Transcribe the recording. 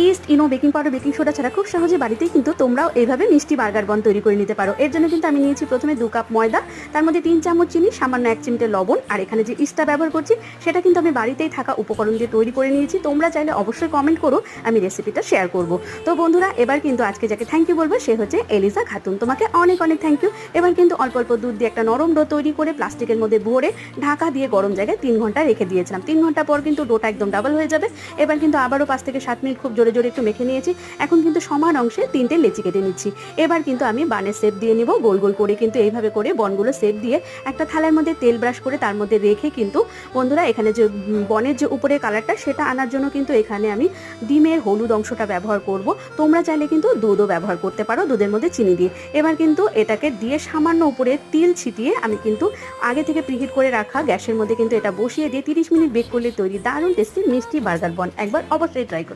East, ইনো, baking powder, baking soda ছাড়া খুব সহজে বাড়িতেই কিন্তু তোমরাও এইভাবে মিষ্টি বার্গার বন তৈরি করে নিতে পারো। এর জন্য কিন্তু আমি নিয়েছি প্রথমে 2 কাপ ময়দা, তার মধ্যে 3 চামচ চিনি, সামান্য 1 চিমটে লবণ, আর এখানে যে ইস্টটা ব্যবহার করছি সেটা কিন্তু আমি বাড়িতেই থাকা উপকরণ দিয়ে তৈরি করে নিয়েছি। তোমরা চাইলে অবশ্যই কমেন্ট করো, আমি রেসিপিটা শেয়ার করব। তো বন্ধুরা, এবার কিন্তু আজকে যাকে থ্যাংক ইউ বলবো সে হচ্ছে এলিজা খাতুন। তোমাকে অনেক অনেক থ্যাংক ইউ। এবার কিন্তু অল্প অল্প দুধ দিয়ে একটা নরম ডো তৈরি করে প্লাস্টিকের মধ্যে ভরে ঢাকা দিয়ে গরম জায়গায় 3 ঘন্টা রেখে দিয়েছিলাম। 3 ঘন্টা পর কিন্তু ডোটা একদম ডাবল হয়ে যাবে। এবার কিন্তু আবারও 5 থেকে 7 মিনিট খুব জোরে জোরে একটু মেখে নিয়েছি। এখন কিন্তু সমান অংশে 3টে লেচি কেটে নিচ্ছি। এবার কিন্তু আমি বানের শেপ দিয়ে নিব, গোল গোল করে কিন্তু এইভাবে করে বনগুলো শেপ দিয়ে একটা থালার মধ্যে তেল ব্রাশ করে তার মধ্যে রেখে কিন্তু বন্ধুরা এখানে যে বনের যে উপরে কালারটা সেটা আনার জন্য কিন্তু এখানে আমি ডিমের হলুদ অংশটা ব্যবহার করব। তোমরা চাইলে কিন্তু দুধও ব্যবহার করতে পারো, দুধের মধ্যে চিনি দিয়ে। এবার কিন্তু এটাকে দিয়ে সামান্য উপরে তিল ছিটিয়ে আমি কিন্তু আগে থেকে প্রিহিট করে রাখা গ্যাসের মধ্যে কিন্তু এটা বসিয়ে দিয়ে 30 মিনিট বেক করলে তৈরি দারুণ টেস্টি মিষ্টি বার্গার বন। একবার অবশ্যই ট্রাই করো।